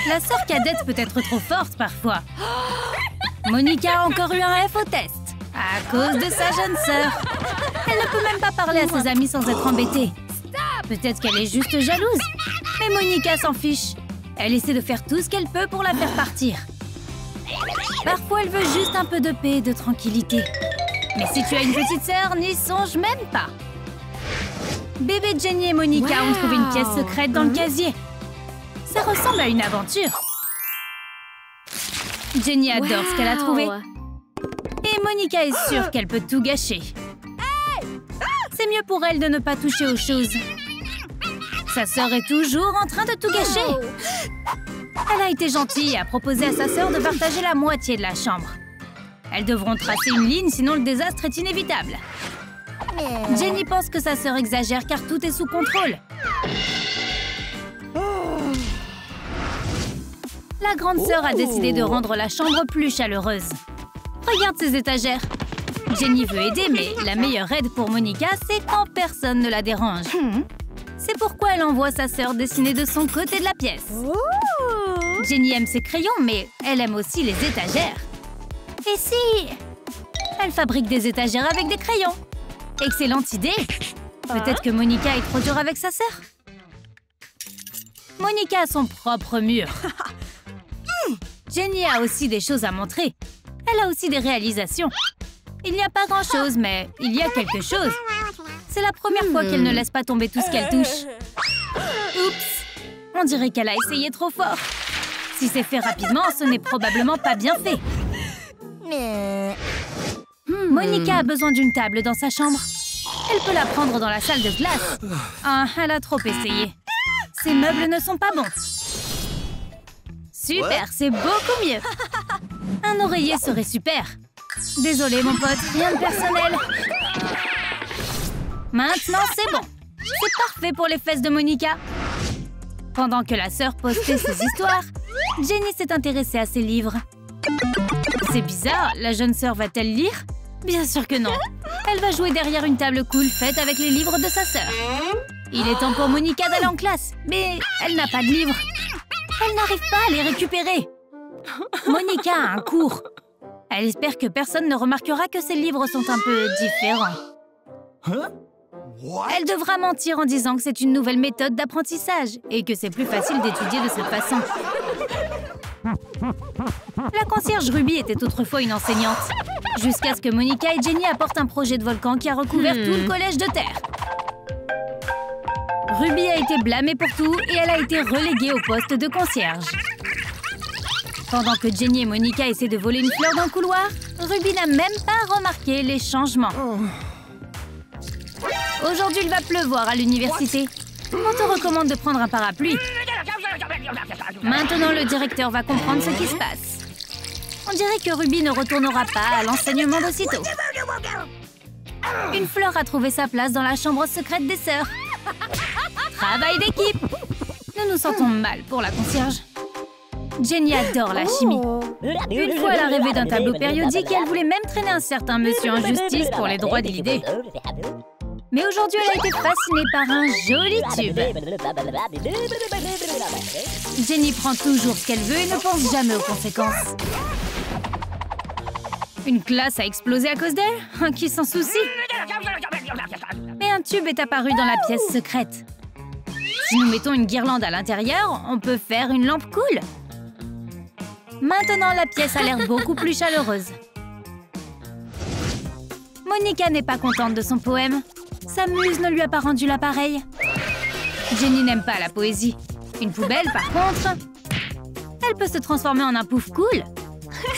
La sœur cadette peut être trop forte parfois. Monica a encore eu un F au test, à cause de sa jeune sœur. Elle ne peut même pas parler à ses amis sans être embêtée. Peut-être qu'elle est juste jalouse. Mais Monica s'en fiche. Elle essaie de faire tout ce qu'elle peut pour la faire partir. Parfois, elle veut juste un peu de paix et de tranquillité. Mais si tu as une petite sœur, n'y songe même pas. Bébé Jenny et Monica ont trouvé une pièce secrète dans le casier. Ça ressemble à une aventure. Jenny adore ce qu'elle a trouvé. Et Monica est sûre qu'elle peut tout gâcher. C'est mieux pour elle de ne pas toucher aux choses. Sa sœur est toujours en train de tout gâcher. Elle a été gentille et a proposé à sa sœur de partager la moitié de la chambre. Elles devront tracer une ligne, sinon le désastre est inévitable. Jenny pense que sa sœur exagère car tout est sous contrôle. La grande sœur a décidé de rendre la chambre plus chaleureuse. Regarde ces étagères. Jenny veut aider, mais la meilleure aide pour Monica, c'est quand personne ne la dérange. C'est pourquoi elle envoie sa sœur dessiner de son côté de la pièce. Jenny aime ses crayons, mais elle aime aussi les étagères. Et si elle fabrique des étagères avec des crayons? Excellente idée! Peut-être que Monica est trop dure avec sa sœur. Monica a son propre mur. Jenny a aussi des choses à montrer. Elle a aussi des réalisations. Il n'y a pas grand-chose, mais il y a quelque chose. C'est la première fois qu'elle ne laisse pas tomber tout ce qu'elle touche. Oups! On dirait qu'elle a essayé trop fort. Si c'est fait rapidement, ce n'est probablement pas bien fait. Monica a besoin d'une table dans sa chambre. Elle peut la prendre dans la salle de classe. Ah, elle a trop essayé. Ces meubles ne sont pas bons. Super, c'est beaucoup mieux. Un oreiller serait super. Désolé, mon pote, rien de personnel. Maintenant, c'est bon. C'est parfait pour les fesses de Monica. Pendant que la sœur postait ses histoires, Jenny s'est intéressée à ses livres. C'est bizarre, la jeune sœur va-t-elle lire? Bien sûr que non. Elle va jouer derrière une table cool faite avec les livres de sa sœur. Il est temps pour Monica d'aller en classe, mais elle n'a pas de livres. Elle n'arrive pas à les récupérer. Monica a un cours. Elle espère que personne ne remarquera que ses livres sont un peu différents. Elle devra mentir en disant que c'est une nouvelle méthode d'apprentissage et que c'est plus facile d'étudier de cette façon. La concierge Ruby était autrefois une enseignante, jusqu'à ce que Monica et Jenny apportent un projet de volcan qui a recouvert tout le collège de terre. Ruby a été blâmée pour tout et elle a été reléguée au poste de concierge. Pendant que Jenny et Monica essaient de voler une fleur dans le couloir, Ruby n'a même pas remarqué les changements. Aujourd'hui, il va pleuvoir à l'université. On te recommande de prendre un parapluie. Maintenant, le directeur va comprendre ce qui se passe. On dirait que Ruby ne retournera pas à l'enseignement d'aussitôt. Une fleur a trouvé sa place dans la chambre secrète des sœurs. Travail d'équipe! Nous nous sentons mal pour la concierge. Jenny adore la chimie. Une fois, elle a rêvé d'un tableau périodique et elle voulait même traîner un certain monsieur en justice pour les droits de l'idée. Mais aujourd'hui, elle a été fascinée par un joli tube. Jenny prend toujours ce qu'elle veut et ne pense jamais aux conséquences. Une classe a explosé à cause d'elle? Qui s'en soucie? Mais un tube est apparu dans la pièce secrète. Si nous mettons une guirlande à l'intérieur, on peut faire une lampe cool. Maintenant, la pièce a l'air beaucoup plus chaleureuse. Monica n'est pas contente de son poème. Sa muse ne lui a pas rendu l'appareil. Jenny n'aime pas la poésie. Une poubelle, par contre, elle peut se transformer en un pouf cool.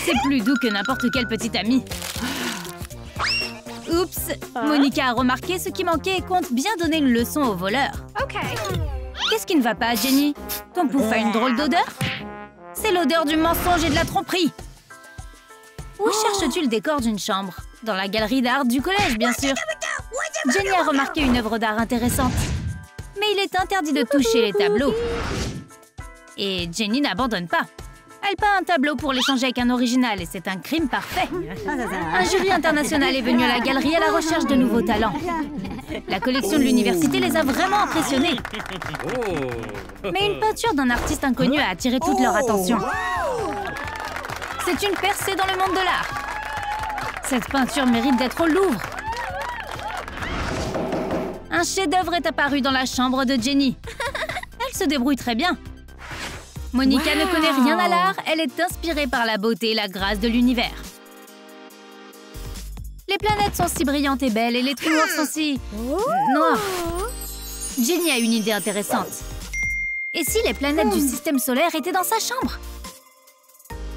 C'est plus doux que n'importe quel petit ami. Oups, Monica a remarqué ce qui manquait et compte bien donner une leçon au voleur. Qu'est-ce qui ne va pas, Jenny? Ton pouf a une drôle d'odeur? C'est l'odeur du mensonge et de la tromperie. Où cherches-tu le décor d'une chambre? Dans la galerie d'art du collège, bien sûr. Jenny a remarqué une œuvre d'art intéressante. Mais il est interdit de toucher les tableaux. Et Jenny n'abandonne pas. Elle peint un tableau pour l'échanger avec un original et c'est un crime parfait. Un jury international est venu à la galerie à la recherche de nouveaux talents. La collection de l'université les a vraiment impressionnés. Mais une peinture d'un artiste inconnu a attiré toute leur attention. C'est une percée dans le monde de l'art. Cette peinture mérite d'être au Louvre. Un chef-d'œuvre est apparu dans la chambre de Jenny. Elle se débrouille très bien. Monica ne connaît rien à l'art, elle est inspirée par la beauté et la grâce de l'univers. Les planètes sont si brillantes et belles et les trous noirs sont si... noirs. Jenny a une idée intéressante. Et si les planètes du système solaire étaient dans sa chambre?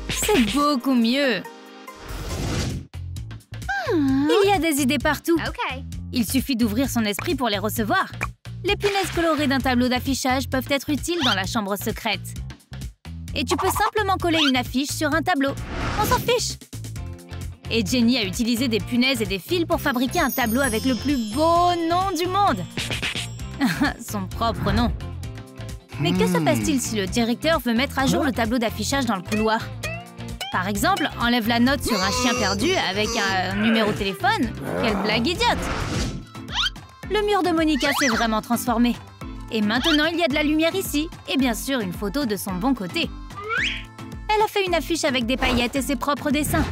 C'est beaucoup mieux. Il y a des idées partout. Il suffit d'ouvrir son esprit pour les recevoir. Les punaises colorées d'un tableau d'affichage peuvent être utiles dans la chambre secrète. Et tu peux simplement coller une affiche sur un tableau. On s'en fiche! Et Jenny a utilisé des punaises et des fils pour fabriquer un tableau avec le plus beau nom du monde. Son propre nom. Mais que se passe-t-il si le directeur veut mettre à jour le tableau d'affichage dans le couloir? Par exemple, enlève la note sur un chien perdu avec un numéro de téléphone. Quelle blague idiote! Le mur de Monica s'est vraiment transformé. Et maintenant, il y a de la lumière ici. Et bien sûr, une photo de son bon côté. Elle a fait une affiche avec des paillettes et ses propres dessins.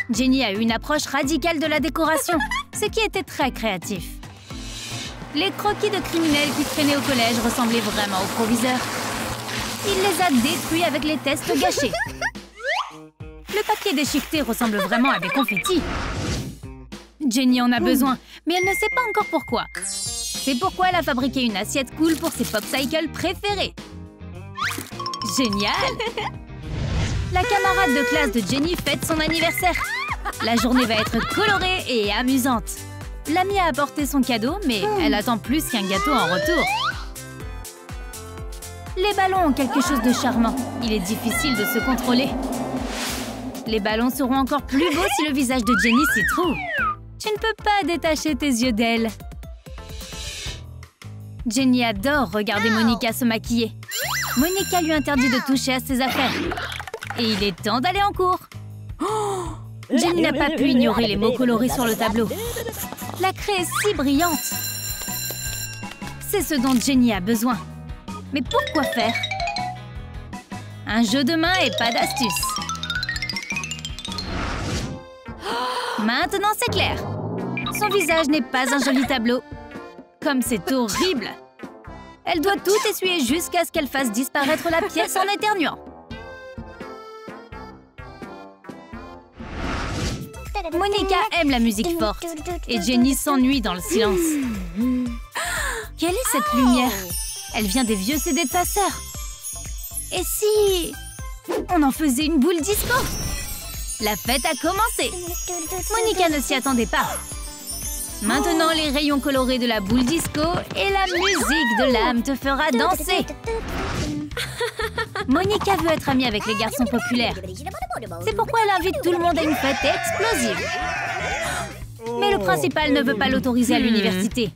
Jenny a eu une approche radicale de la décoration, ce qui était très créatif. Les croquis de criminels qui traînaient au collège ressemblaient vraiment au proviseur. Il les a détruits avec les tests gâchés. Le papier déchiqueté ressemble vraiment à des confettis. Jenny en a besoin, mais elle ne sait pas encore pourquoi. C'est pourquoi elle a fabriqué une assiette cool pour ses popsicles préférés. Génial! La camarade de classe de Jenny fête son anniversaire. La journée va être colorée et amusante. L'amie a apporté son cadeau, mais elle attend plus qu'un gâteau en retour. Les ballons ont quelque chose de charmant. Il est difficile de se contrôler. Les ballons seront encore plus beaux si le visage de Jenny s'y trouve. Tu ne peux pas détacher tes yeux d'elle. Jenny adore regarder Monica se maquiller. Monica lui interdit de toucher à ses affaires. Et il est temps d'aller en cours. Jenny n'a pas pu ignorer les mots colorés sur le tableau. La craie est si brillante. C'est ce dont Jenny a besoin. Mais pourquoi faire? Un jeu de main et pas d'astuce. Maintenant, c'est clair. Son visage n'est pas un joli tableau. Comme c'est horrible. Elle doit tout essuyer jusqu'à ce qu'elle fasse disparaître la pièce en éternuant. Monica aime la musique forte et Jenny s'ennuie dans le silence. Quelle est cette lumière? Elle vient des vieux CD de sa sœur. Et si on en faisait une boule disco? La fête a commencé. Monica ne s'y attendait pas. Maintenant, les rayons colorés de la boule disco et la musique de l'âme te fera danser. Monica veut être amie avec les garçons populaires. C'est pourquoi elle invite tout le monde à une fête explosive. Mais le principal ne veut pas l'autoriser à l'université.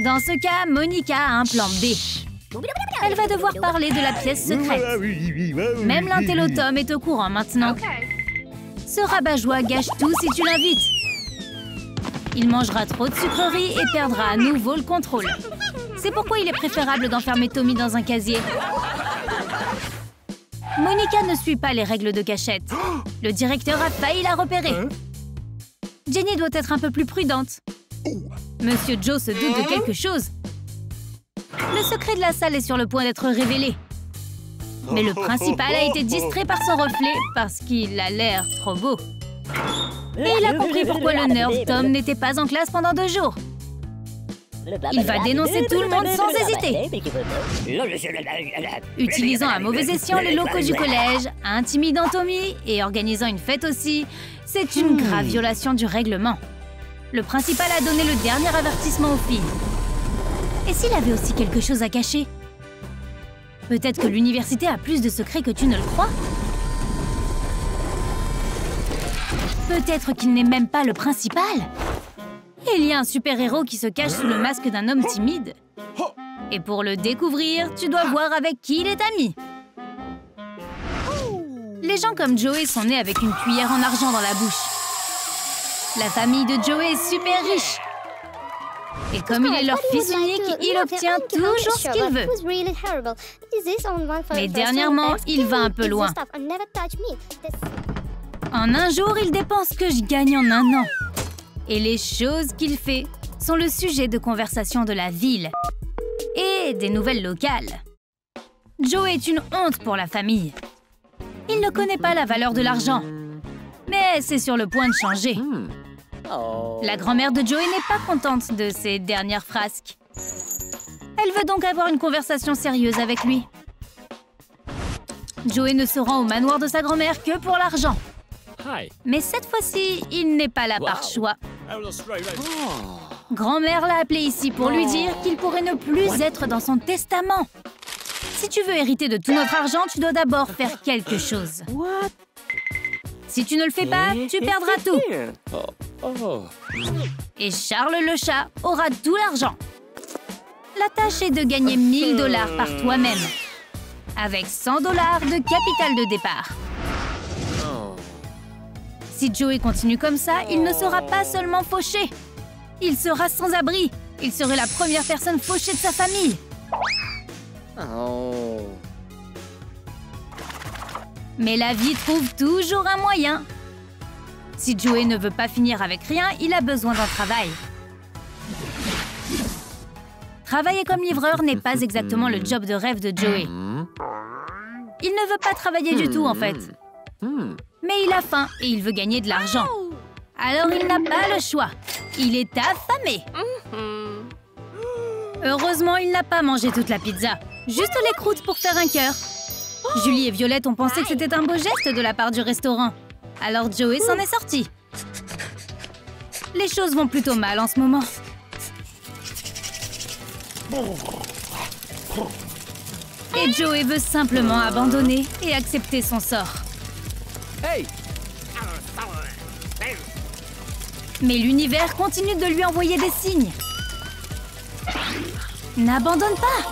Dans ce cas, Monica a un plan B. Elle va devoir parler de la pièce secrète. Même l'intello-Tom est au courant maintenant. Ce rabat-joie gâche tout si tu l'invites. Il mangera trop de sucreries et perdra à nouveau le contrôle. C'est pourquoi il est préférable d'enfermer Tommy dans un casier. Monica ne suit pas les règles de cachette. Le directeur a failli la repérer. Jenny doit être un peu plus prudente. Monsieur Joe se doute de quelque chose. Le secret de la salle est sur le point d'être révélé. Mais le principal a été distrait par son reflet parce qu'il a l'air trop beau. Et il a compris pourquoi le nerd Tom n'était pas en classe pendant 2 jours. Il va dénoncer tout le monde sans hésiter. Utilisant à mauvais escient les locaux du collège, intimidant Tommy et organisant une fête aussi, c'est une grave violation du règlement. Le principal a donné le dernier avertissement aux filles. Et s'il avait aussi quelque chose à cacher? Peut-être que l'université a plus de secrets que tu ne le crois? Peut-être qu'il n'est même pas le principal. Il y a un super-héros qui se cache sous le masque d'un homme timide. Et pour le découvrir, tu dois voir avec qui il est ami. Les gens comme Joey sont nés avec une cuillère en argent dans la bouche. La famille de Joey est super riche. Et comme il est leur fils unique, il obtient toujours ce qu'il veut. Mais dernièrement, il va un peu loin. En un jour, il dépense ce que je gagne en un an. Et les choses qu'il fait sont le sujet de conversation de la ville et des nouvelles locales. Joey est une honte pour la famille. Il ne connaît pas la valeur de l'argent. Mais c'est sur le point de changer. La grand-mère de Joey n'est pas contente de ses dernières frasques. Elle veut donc avoir une conversation sérieuse avec lui. Joey ne se rend au manoir de sa grand-mère que pour l'argent. Mais cette fois-ci, il n'est pas là par choix. Grand-mère l'a appelé ici pour lui dire qu'il pourrait ne plus être dans son testament. Si tu veux hériter de tout notre argent, tu dois d'abord faire quelque chose. Si tu ne le fais pas, tu perdras tout. Et Charles le chat aura tout l'argent. La tâche est de gagner 1000 $ par toi-même, avec 100 $ de capital de départ. Si Joey continue comme ça, il ne sera pas seulement fauché. Il sera sans abri. Il serait la première personne fauchée de sa famille. Mais la vie trouve toujours un moyen. Si Joey ne veut pas finir avec rien, il a besoin d'un travail. Travailler comme livreur n'est pas exactement le job de rêve de Joey. Il ne veut pas travailler du tout, en fait. Mais il a faim et il veut gagner de l'argent. Alors il n'a pas le choix. Il est affamé. Heureusement, il n'a pas mangé toute la pizza. Juste les croûtes pour faire un cœur. Julie et Violette ont pensé que c'était un beau geste de la part du restaurant. Alors Joey s'en est sorti. Les choses vont plutôt mal en ce moment. Et Joey veut simplement abandonner et accepter son sort. Mais l'univers continue de lui envoyer des signes. N'abandonne pas!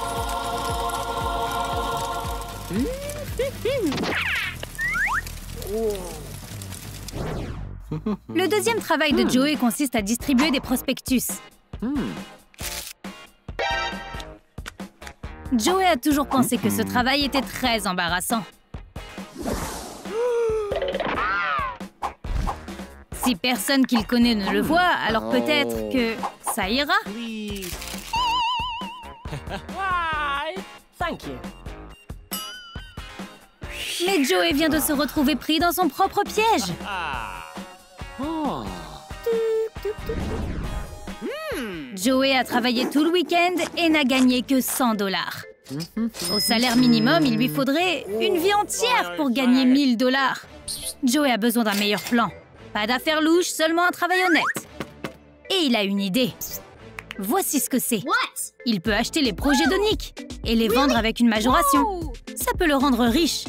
Le deuxième travail de Joey consiste à distribuer des prospectus. Joey a toujours pensé que ce travail était très embarrassant. Si personne qu'il connaît ne le voit, alors peut-être que ça ira. Mais Joey vient de se retrouver pris dans son propre piège. Joey a travaillé tout le week-end et n'a gagné que 100 $. Au salaire minimum, il lui faudrait une vie entière pour gagner 1000 $. Joey a besoin d'un meilleur plan. Pas d'affaires louches, seulement un travail honnête. Et il a une idée. Voici ce que c'est. Il peut acheter les projets de Nick et les vendre avec une majoration. Ça peut le rendre riche.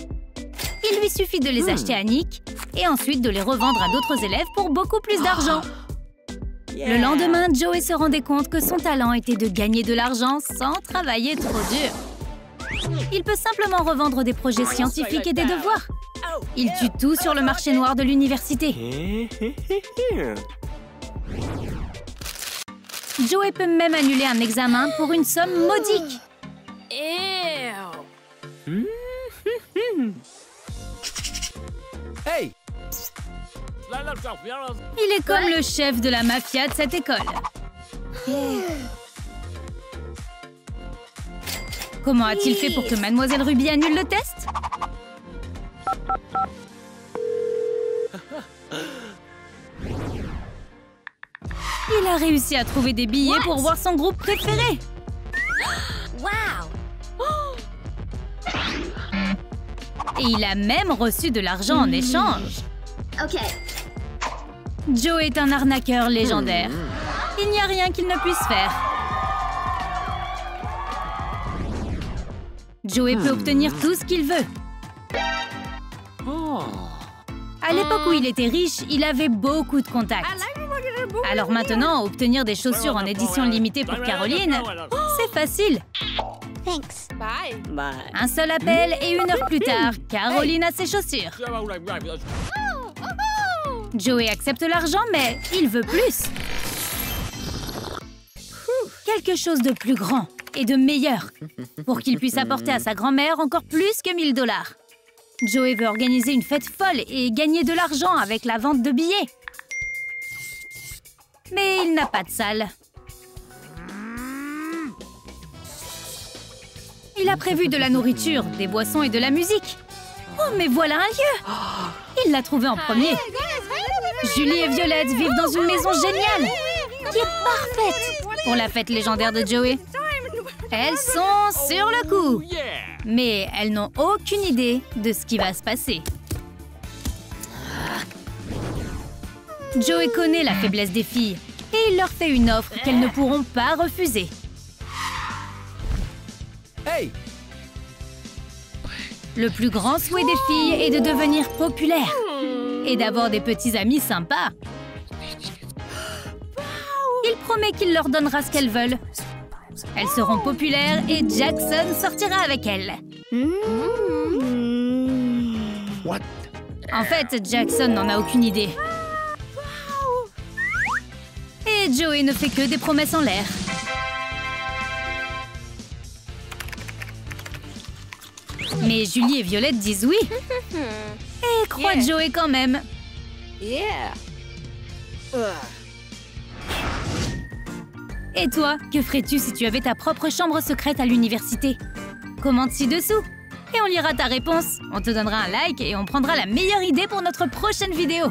Il lui suffit de les acheter à Nick et ensuite de les revendre à d'autres élèves pour beaucoup plus d'argent. Le lendemain, Joey se rendait compte que son talent était de gagner de l'argent sans travailler trop dur. Il peut simplement revendre des projets scientifiques et des devoirs. Il tue tout sur le marché noir de l'université. Joey peut même annuler un examen pour une somme modique. Il est comme le chef de la mafia de cette école. Comment a-t-il fait pour que Mademoiselle Ruby annule le test? Il a réussi à trouver des billets pour voir son groupe préféré. Et il a même reçu de l'argent en échange. Joe est un arnaqueur légendaire. Il n'y a rien qu'il ne puisse faire. Joey peut obtenir tout ce qu'il veut. À l'époque où il était riche, il avait beaucoup de contacts. Alors maintenant, obtenir des chaussures en édition limitée pour Caroline, c'est facile. Thanks. Bye. Bye. Un seul appel et 1 heure plus tard, Caroline a ses chaussures. Joey accepte l'argent, mais il veut plus. Quelque chose de plus grand et de meilleur pour qu'il puisse apporter à sa grand-mère encore plus que 1 000 $. Joey veut organiser une fête folle et gagner de l'argent avec la vente de billets. Mais il n'a pas de salle. Il a prévu de la nourriture, des boissons et de la musique. Oh, mais voilà un lieu! Il l'a trouvé en premier. Julie et Violette vivent dans une maison géniale qui est parfaite pour la fête légendaire de Joey. Elles sont sur le coup, mais elles n'ont aucune idée de ce qui va se passer. Joey connaît la faiblesse des filles et il leur fait une offre qu'elles ne pourront pas refuser. Hey! Le plus grand souhait des filles est de devenir populaires et d'avoir des petits amis sympas. Il promet qu'il leur donnera ce qu'elles veulent. Elles seront populaires et Jackson sortira avec elles. What? En fait, Jackson n'en a aucune idée. Et Joey ne fait que des promesses en l'air. Mais Julie et Violette disent oui. Et croient Joey quand même. Et toi, que ferais-tu si tu avais ta propre chambre secrète à l'université? Commente ci-dessous et on lira ta réponse. On te donnera un like et on prendra la meilleure idée pour notre prochaine vidéo.